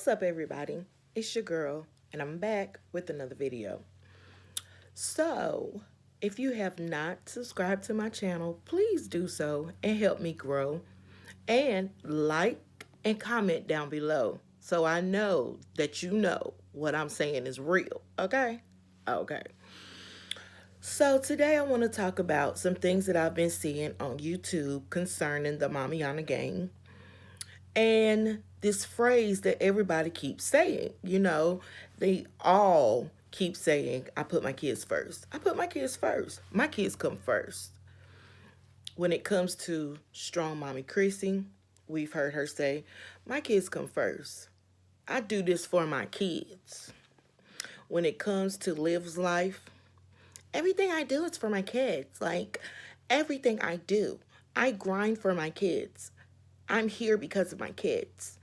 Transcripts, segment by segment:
What's up, everybody? It's your girl, and I'm back with another video. So, if you have not subscribed to my channel, please do so and help me grow. And like and comment down below so I know that you know what I'm saying is real, okay? Okay. So today I want to talk about some things that I've been seeing on YouTube concerning the Mamiana gang. And this phrase that everybody keeps saying, they all keep saying, I put my kids first. I put my kids first. My kids come first. When it comes to Strong Mommy Chrissy, we've heard her say, my kids come first. I do this for my kids. When it comes to Livslife, everything I do is for my kids. Like, everything I do, I grind for my kids. I'm here because of my kids.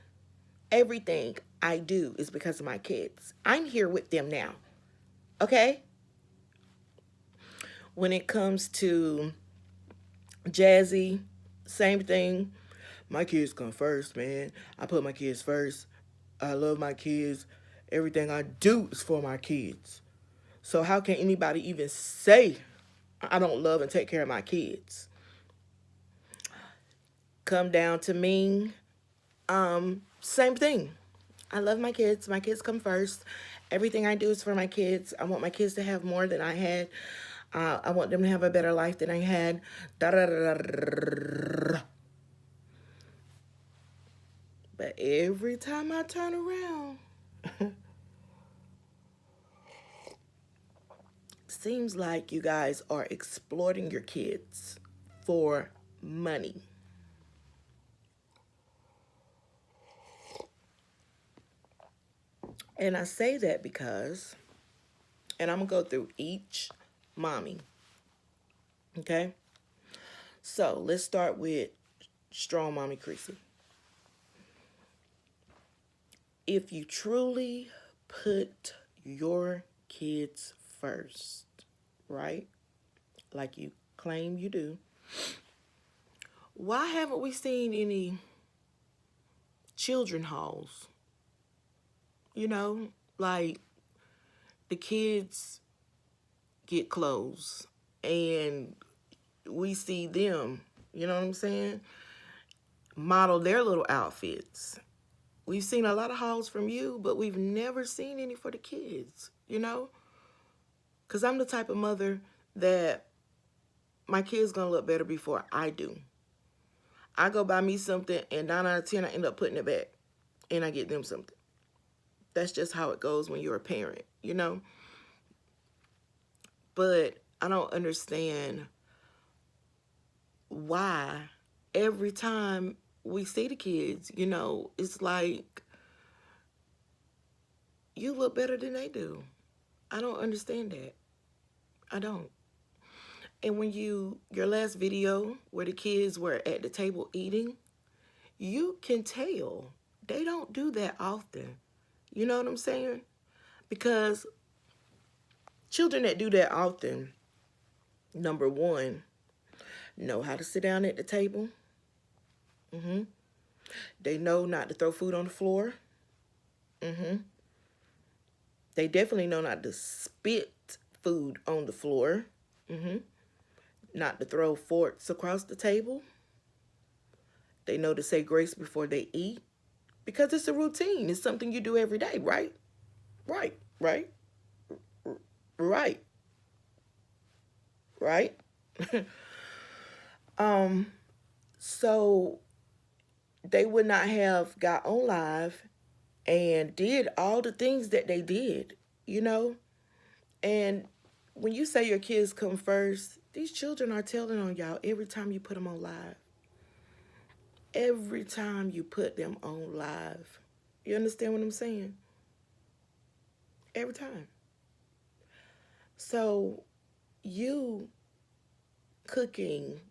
Everything I do is because of my kids. I'm here with them now. Okay? When it comes to Jazzy, same thing. My kids come first, man. I put my kids first. I love my kids. Everything I do is for my kids. So how can anybody even say I don't love and take care of my kids? Come down to Ming. Same thing. I love my kids. My kids come first. Everything I do is for my kids. I want my kids to have more than I had. I want them to have a better life than I had. Da, da, da, da. But every time I turn around, seems like you guys are exploiting your kids for money. And I say that because, and I'm going to go through each mommy. Okay? So let's start with Strong Mommy Chrissy. If you truly put your kids first, right? Like you claim you do, why haven't we seen any children halls? Like the kids get clothes and we see them, you know what I'm saying, model their little outfits. We've seen a lot of hauls from you, but we've never seen any for the kids, Because I'm the type of mother that my kid's going to look better before I do. I go buy me something, and 9 out of 10, I end up putting it back, and I get them something. That's just how it goes when you're a parent, But I don't understand why every time we see the kids, it's like you look better than they do. I don't understand that. I don't. And when your last video where the kids were at the table eating, you can tell they don't do that often. You know what I'm saying? Because children that do that often, number one, know how to sit down at the table. They know not to throw food on the floor. They definitely know not to spit food on the floor. Not to throw forks across the table. They know to say grace before they eat. Because it's a routine. It's something you do every day, right? Right. So they would not have got on live and did all the things that they did, And when you say your kids come first, these children are telling on y'all every time you put them on live. Every time you put them on live. You understand what I'm saying? Every time. So you cooking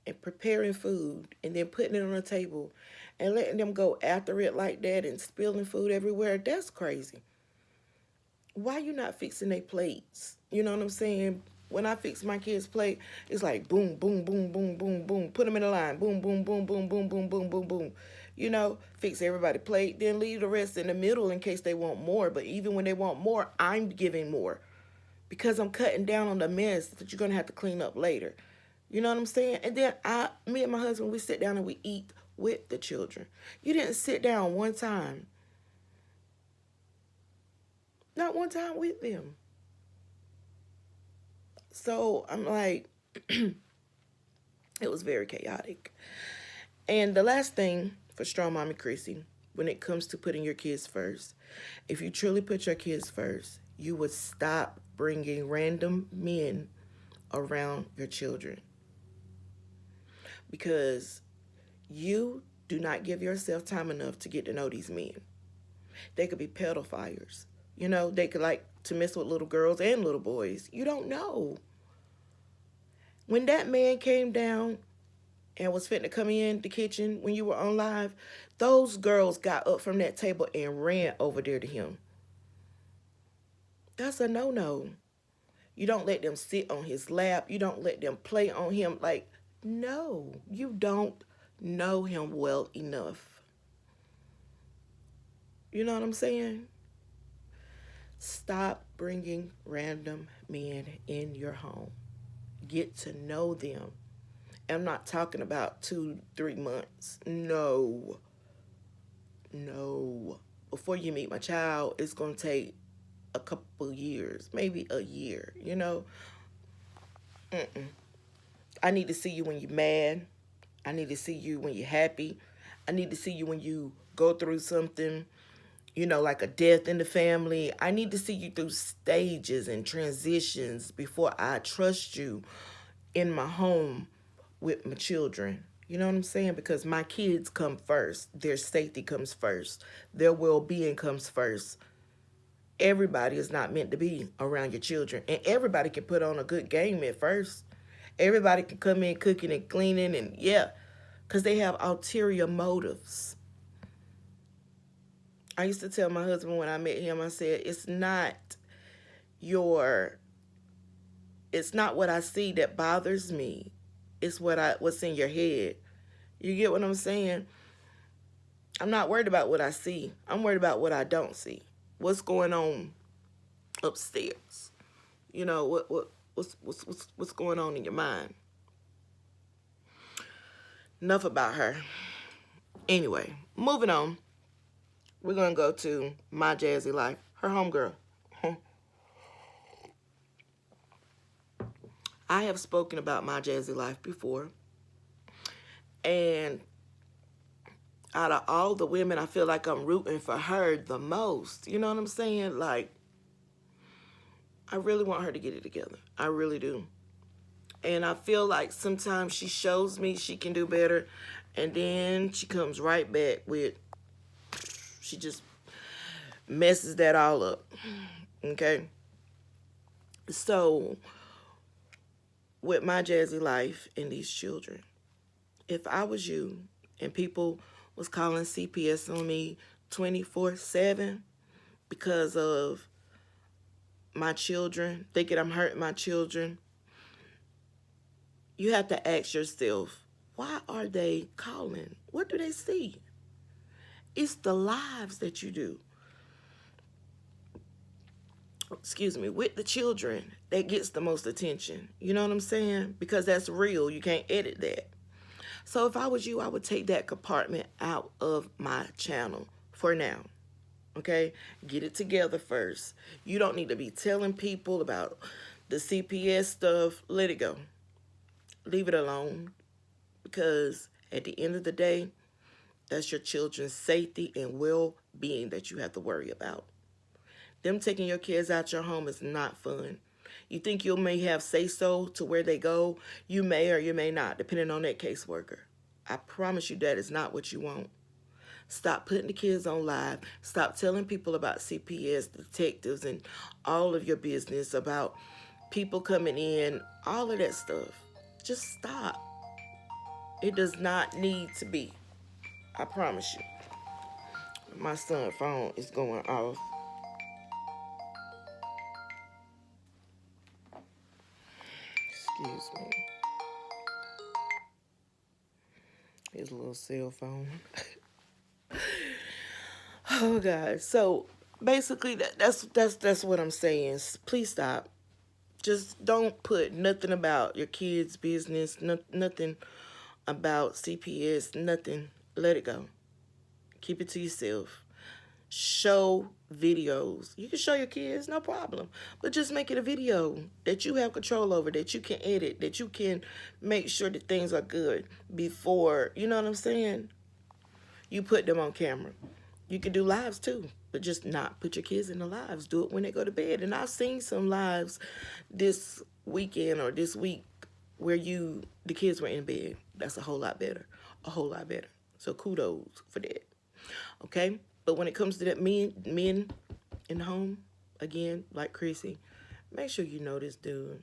and preparing food and then putting it on the table and letting them go after it like that and spilling food everywhere, that's crazy. Why you not fixing their plates? You know what I'm saying? When I fix my kids' plate, it's like boom, boom, boom, boom, boom, boom. Put them in a line. Boom, boom, boom, boom, boom, boom, boom, boom, boom. You know, fix everybody's plate, then leave the rest in the middle in case they want more. But even when they want more, I'm giving more because I'm cutting down on the mess that you're gonna have to clean up later. You know what I'm saying? And then me and my husband, we sit down and we eat with the children. You didn't sit down one time, not one time with them. So I'm like, it was very chaotic. And the last thing for Strong Mommy Chrissy, when it comes to putting your kids first, if you truly put your kids first, you would stop bringing random men around your children. Because you do not give yourself time enough to get to know these men. They could be pedophiles. You know, they could like to mess with little girls and little boys. You don't know. When that man came down and was fitting to come in the kitchen when you were on live, those girls got up from that table and ran over there to him. That's a no-no. You don't let them sit on his lap. You don't let them play on him. Like, no, you don't know him well enough. You know what I'm saying? Stop bringing random men in your home. Get to know them. I'm not talking about 2-3 months. No. Before you meet my child, it's going to take a couple years, maybe a year, you know? I need to see you when you're mad. I need to see you when you're happy. I need to see you when you go through something, you know, like a death in the family. I need to see you through stages and transitions before I trust you in my home with my children. You know what I'm saying? Because my kids come first. Their safety comes first. Their well-being comes first. Everybody is not meant to be around your children. And everybody can put on a good game at first. Everybody can come in cooking and cleaning and yeah, because they have ulterior motives. I used to tell my husband when I met him, I said, your it's not what I see that bothers me. It's what's in your head. You get what I'm saying? I'm not worried about what I see. I'm worried about what I don't see. What's going on upstairs? You know, what's going on in your mind? Enough about her. Anyway, moving on. We're going to go to Myjazzylife, her homegirl. I have spoken about Myjazzylife before. And out of all the women, I feel like I'm rooting for her the most. You know what I'm saying? Like, I really want her to get it together. I really do. And I feel like sometimes she shows me she can do better. And then she comes right back with, she just messes that all up. Okay? So, with Myjazzylife and these children, if I was you and people was calling CPS on me 24/7 because of my children, thinking I'm hurting my children, you have to ask yourself, why are they calling? What do they see? It's the lives that you do. Excuse me, with the children, that gets the most attention. You know what I'm saying? Because that's real. You can't edit that. So if I was you, I would take that compartment out of my channel for now. Okay? Get it together first. You don't need to be telling people about the CPS stuff. Let it go. Leave it alone. Because at the end of the day, that's your children's safety and well-being that you have to worry about. Them taking your kids out your home is not fun. You think you may have say-so to where they go. You may or you may not, depending on that caseworker. I promise you that is not what you want. Stop putting the kids on live. Stop telling people about CPS, detectives, and all of your business about people coming in, all of that stuff. Just stop. It does not need to be. I promise you. My son's phone is going off. Excuse me. His little cell phone. Oh God. So basically that's what I'm saying. Please stop. Just don't put nothing about your kids' business, nothing about CPS, nothing. Let it go. Keep it to yourself. Show videos. You can show your kids, no problem. But just make it a video that you have control over, that you can edit, that you can make sure that things are good before, you know what I'm saying? You put them on camera. You can do lives too, but just not put your kids in the lives. Do it when they go to bed. And I've seen some lives this weekend or this week where the kids were in bed. That's a whole lot better. A whole lot better. So kudos for that. Okay? But when it comes to that men in the home, again, like Chrissy, make sure you know this dude.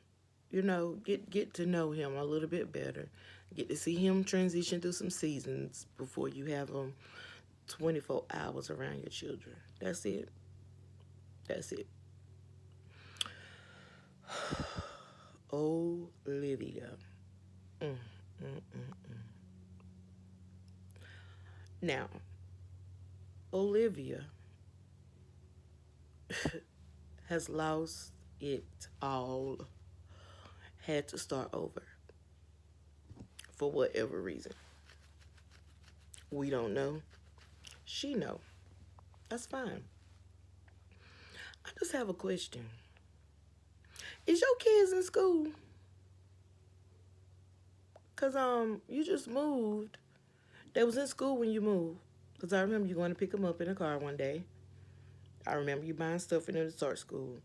You know, get to know him a little bit better. Get to see him transition through some seasons before you have him 24 hours around your children. That's it. That's it. Olivia. Mm, mm, mm, mm. Now, Olivia has lost it all. Had to start over. For whatever reason. We don't know. She know. That's fine. I just have a question. Is your kids in school? Cause you just moved. They was in school when you moved. Cause I remember you going to pick them up in a car one day. I remember you buying stuff for them to start school.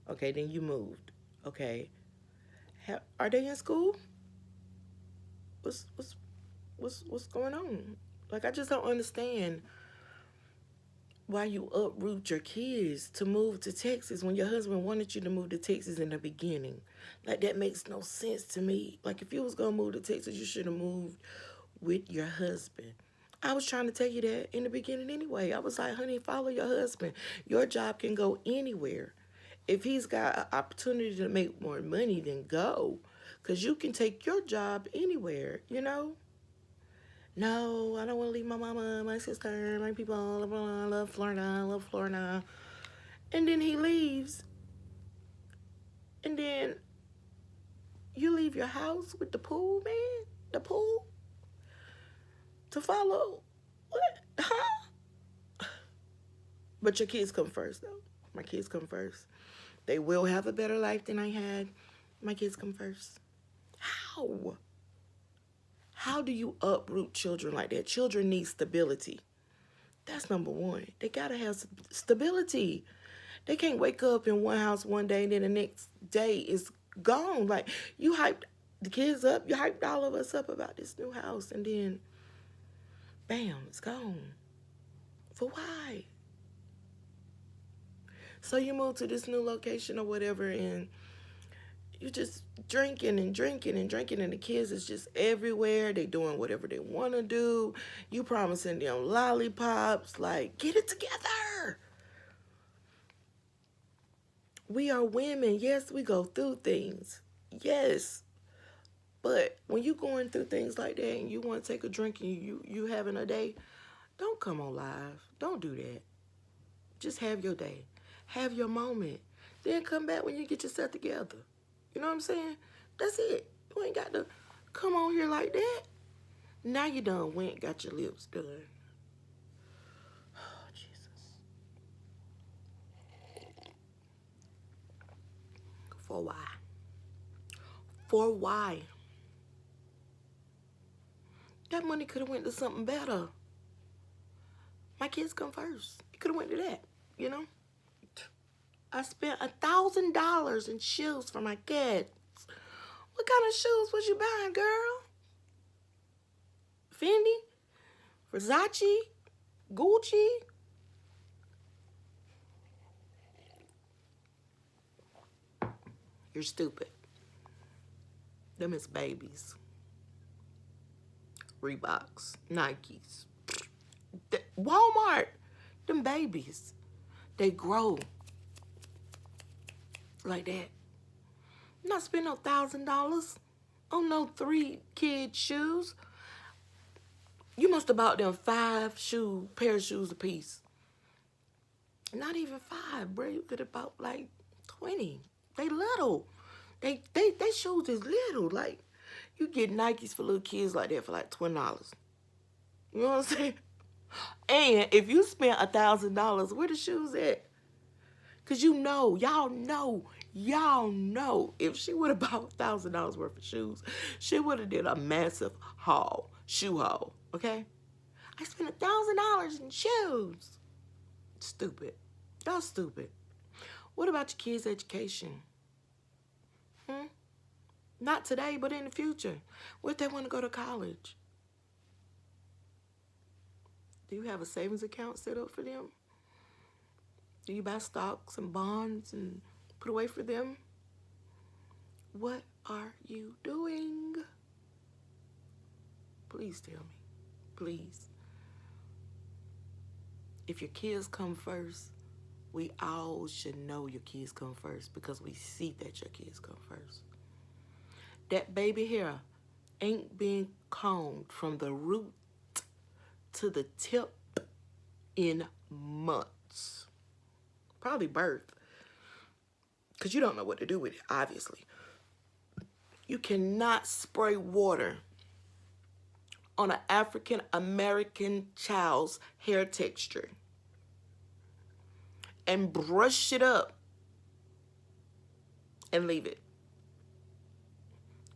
Okay, then you moved. Okay, are they in school? What's going on? Like, I just don't understand why you uproot your kids to move to Texas when your husband wanted you to move to Texas in the beginning. Like, that makes no sense to me. Like, if you was gonna move to Texas, you should have moved with your husband. I was trying to tell you that in the beginning anyway. I was like, honey, follow your husband. Your job can go anywhere. If he's got an opportunity to make more money, then go. Because you can take your job anywhere, you know? No, I don't want to leave my mama, my sister, my people, I love Florida, I love Florida. And then he leaves. And then you leave your house with the pool, man? The pool? To follow? What? Huh? But your kids come first, though. My kids come first. They will have a better life than I had. My kids come first. How? How do you uproot children like that? Children need stability. That's number one. They gotta have stability. They can't wake up in one house one day and then the next day is gone. Like, you hyped the kids up, you hyped all of us up about this new house, and then bam, it's gone. For why? So you move to this new location or whatever, and you just drinking and drinking and drinking, and the kids is just everywhere. They doing whatever they want to do. You promising them lollipops. Like, get it together. We are women. Yes, we go through things. Yes. But when you going through things like that and you want to take a drink and you having a day, don't come on live. Don't do that. Just have your day. Have your moment. Then come back when you get yourself together. You know what I'm saying? That's it. You ain't got to come on here like that. Now you done went, got your lips done. Oh, Jesus. For why? For why? That money could have went to something better. My kids come first. It could have went to that, you know? I spent $1,000 in shoes for my kids. What kind of shoes was you buying, girl? Fendi? Versace? Gucci? You're stupid. Them is babies. Reeboks, Nikes, Walmart. Them babies. They grow like that. I'm not spending no $1,000 Oh no, 3 kids' shoes. You must have bought them 5 pair of shoes apiece. Not even 5, bro. You could have bought like 20. They little. They shoes is little. Like, you get Nikes for little kids like that for like $20. You know what I'm saying? And if you spent $1,000, where the shoes at? Cause y'all know, if she would have bought $1,000 worth of shoes, she would have did a massive shoe haul. Okay? I spent $1,000 in shoes. Stupid. Y'all stupid. What about your kids' education? Not today, but in the future. What if they want to go to college? Do you have a savings account set up for them? Do you buy stocks and bonds and put away for them? What are you doing? Please tell me. Please. If your kids come first, we all should know your kids come first because we see that your kids come first. That baby hair ain't being combed from the root to the tip in months. Probably birth. Because you don't know what to do with it, obviously. You cannot spray water on an African American child's hair texture and brush it up and leave it.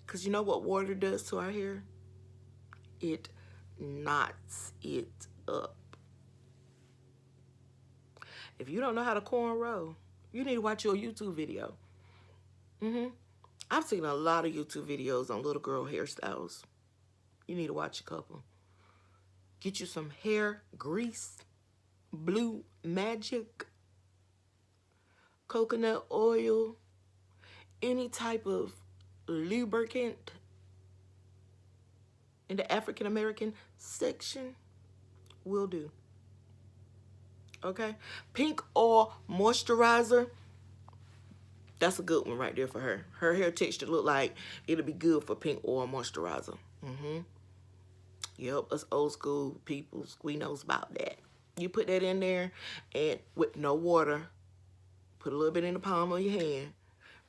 Because you know what water does to our hair? It knots it up. If you don't know how to cornrow, you need to watch your YouTube video. I've seen a lot of YouTube videos on little girl hairstyles. You need to watch a couple. Get you some hair grease, Blue Magic, coconut oil, any type of lubricant in the African American section will do. Okay? Pink oil moisturizer. That's a good one right there for her. Her hair texture look like it'll be good for pink oil moisturizer. Yep, us old school people, we knows about that. You put that in there and with no water, put a little bit in the palm of your hand,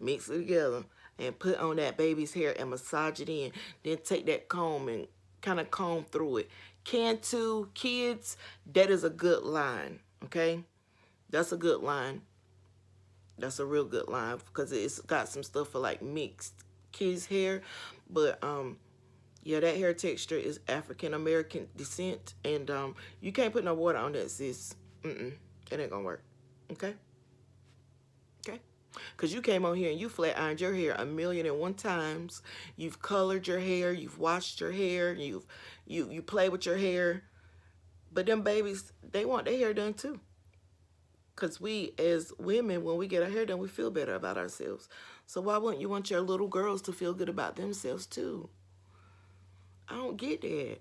mix it together, and put on that baby's hair and massage it in. Then take that comb and kind of comb through it. Cantu, kids, that is a good line, okay? That's a good line. That's a real good line because it's got some stuff for like mixed kids' hair. But yeah, that hair texture is African American descent, and you can't put no water on that, sis. It ain't gonna work. Okay? Okay? Because you came on here and you flat ironed your hair 1,000,001 times. You've colored your hair, you've washed your hair, you play with your hair. But them babies, they want their hair done too. Because we, as women, when we get our hair done, we feel better about ourselves. So why wouldn't you want your little girls to feel good about themselves too? I don't get that.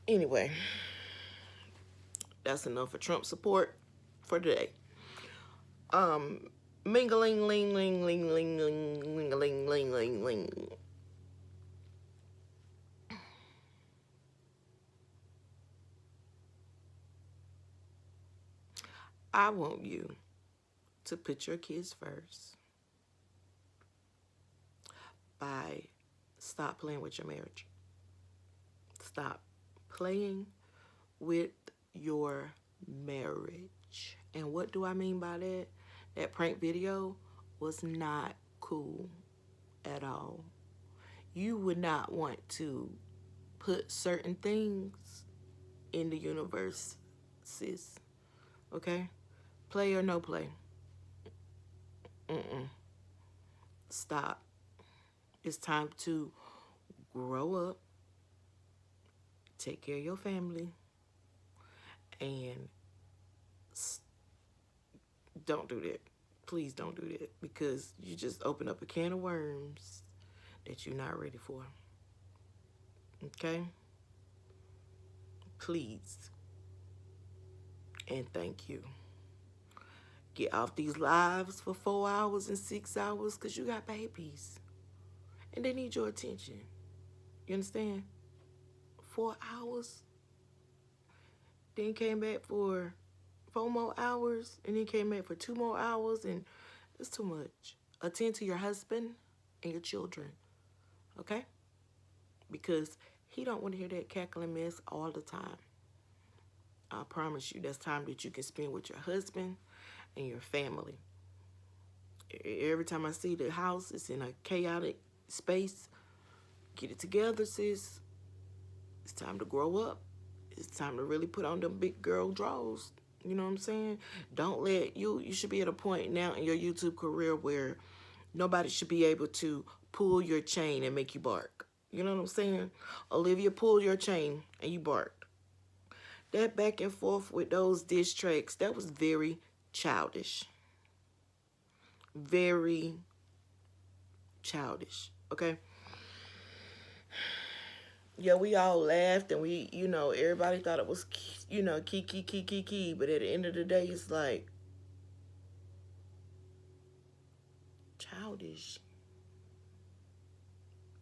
Anyway, that's enough for Trump support for today. Mingling, ling, ling, ling, ling, ling, ling, ling, ling, ling, ling. I want you to put your kids first by stop playing with your marriage. Stop playing with your marriage. And what do I mean by that? That prank video was not cool at all. You would not want to put certain things in the universe, sis. Okay? Play or no play. Stop. It's time to grow up, take care of your family, and don't do that. Please don't do that, because you just open up a can of worms that you're not ready for. Okay? Please. And thank you. get off these lives for 4 hours and 6 hours because you got babies. And they need your attention. You understand? 4 hours. Then came back for 4 more hours. And then came back for 2 more hours. And it's too much. Attend to your husband and your children. Okay? Because he don't want to hear that cackling mess all the time. I promise you, that's time that you can spend with your husband and your family. Every time I see the house is in a chaotic space, get it together, sis. It's time to grow up. It's time to really put on them big girl drawers. You know what I'm saying? Don't let you should be at a point now in your YouTube career where nobody should be able to pull your chain and make you bark. You know what I'm saying? Olivia pulled your chain and you barked. That back and forth with those diss tracks, that was very childish. Very childish, okay? Yeah, we all laughed and we, everybody thought it was, key. But at the end of the day, it's like childish.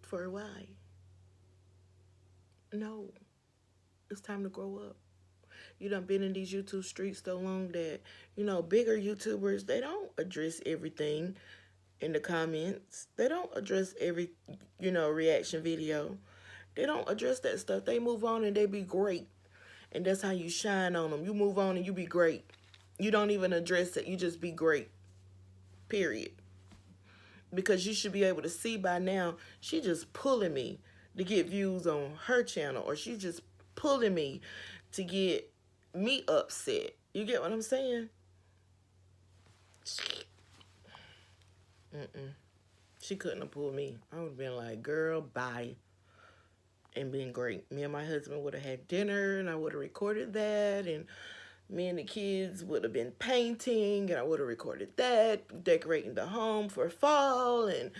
For why? No. It's time to grow up. You done been in these YouTube streets so long that, bigger YouTubers, they don't address everything in the comments. They don't address every, reaction video. They don't address that stuff. They move on and they be great. And that's how you shine on them. You move on and you be great. You don't even address it. You just be great. Period. Because you should be able to see by now, she just pulling me to get views on her channel. Or she just pulling me to get me upset. You get what I'm saying? She couldn't have pulled me. I would have been like, girl, bye. And been great. Me and my husband would have had dinner and I would have recorded that. And me and the kids would have been painting and I would have recorded that. Decorating the home for fall. And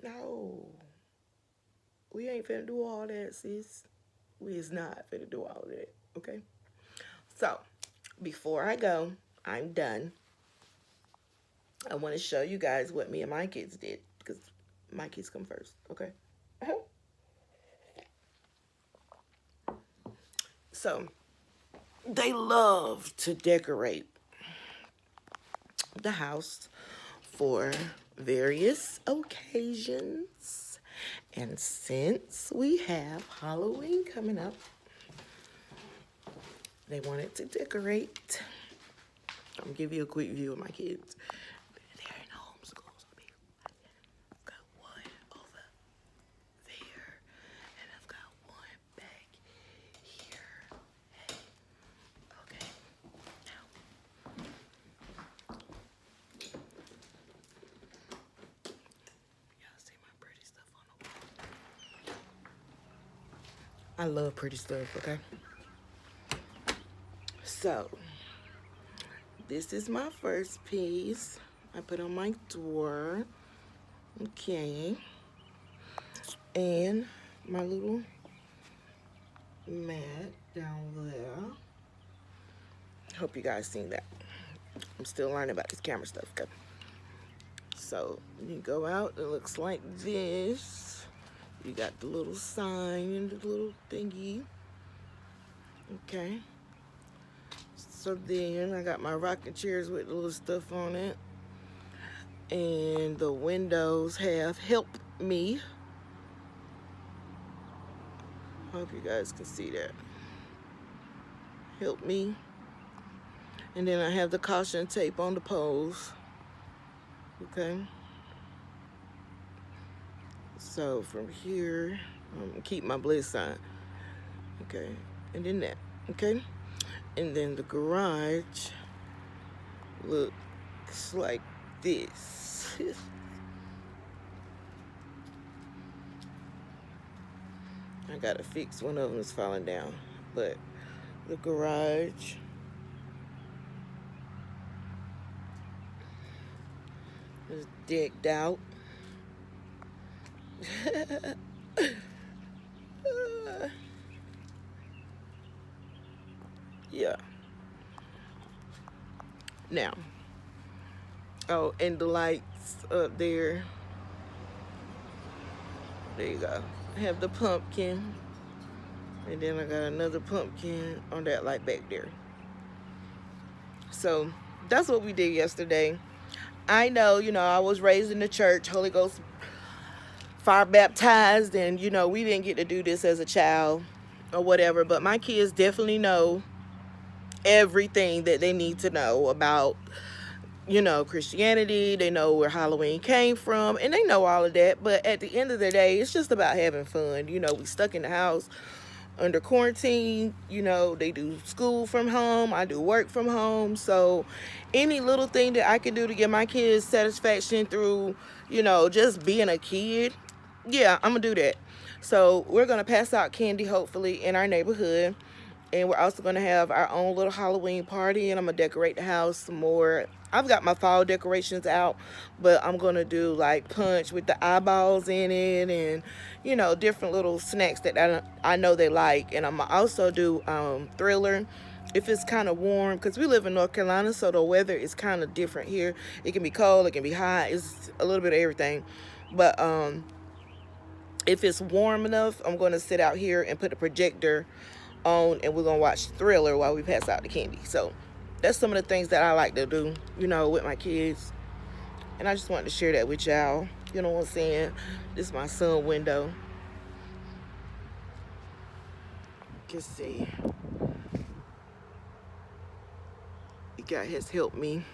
no. We ain't finna do all that, sis. We is not finna do all that, okay? So, before I go, I'm done. I want to show you guys what me and my kids did. Because my kids come first, okay? So, they love to decorate the house for various occasions. And since we have Halloween coming up, they wanted to decorate. I'm going to give you a quick view of my kids. They're in homeschool. I've got one over there. And I've got one back here. Hey. Okay. Now. Y'all see my pretty stuff on the wall? I love pretty stuff, okay? So, this is my first piece. I put on my door. Okay. And my little mat down there. Hope you guys seen that. I'm still learning about this camera stuff, okay? So, you go out, it looks like this. You got the little sign and the little thingy. Okay. So then I got my rocking chairs with the little stuff on it. And the windows have helped me. Hope you guys can see that. Help me. And then I have the caution tape on the poles. Okay. So from here, I'm gonna keep my bliss sign. Okay. And then that. Okay. And then the garage looks like this. I gotta fix one of them is falling down. But the garage is decked out. Yeah. Now, oh, and the lights up there. There you go. I have the pumpkin. And then I got another pumpkin on that light back there. So that's what we did yesterday. I know, I was raised in the church, Holy Ghost fire baptized, and, we didn't get to do this as a child or whatever. But my kids definitely know everything that they need to know about, Christianity. They know where Halloween came from, and they know all of that. But at the end of the day, it's just about having fun. We stuck in the house under quarantine. They do school from home. I do work from home. So any little thing that I can do to give my kids satisfaction through, just being a kid, yeah, I'm going to do that. So we're going to pass out candy, hopefully, in our neighborhood. And we're also going to have our own little Halloween party, and I'm going to decorate the house some more. I've got my fall decorations out, but I'm going to do like punch with the eyeballs in it, and, different little snacks that I know they like. And I'm going to also do Thriller if it's kind of warm, because we live in North Carolina, so the weather is kind of different here. It can be cold, it can be hot, it's a little bit of everything. But if it's warm enough, I'm going to sit out here and put a projector on, and we're gonna watch Thriller while we pass out the candy. So that's some of the things that I like to do, with my kids. And I just wanted to share that with y'all. You know what I'm saying? This is my sun window. You can see God has helped me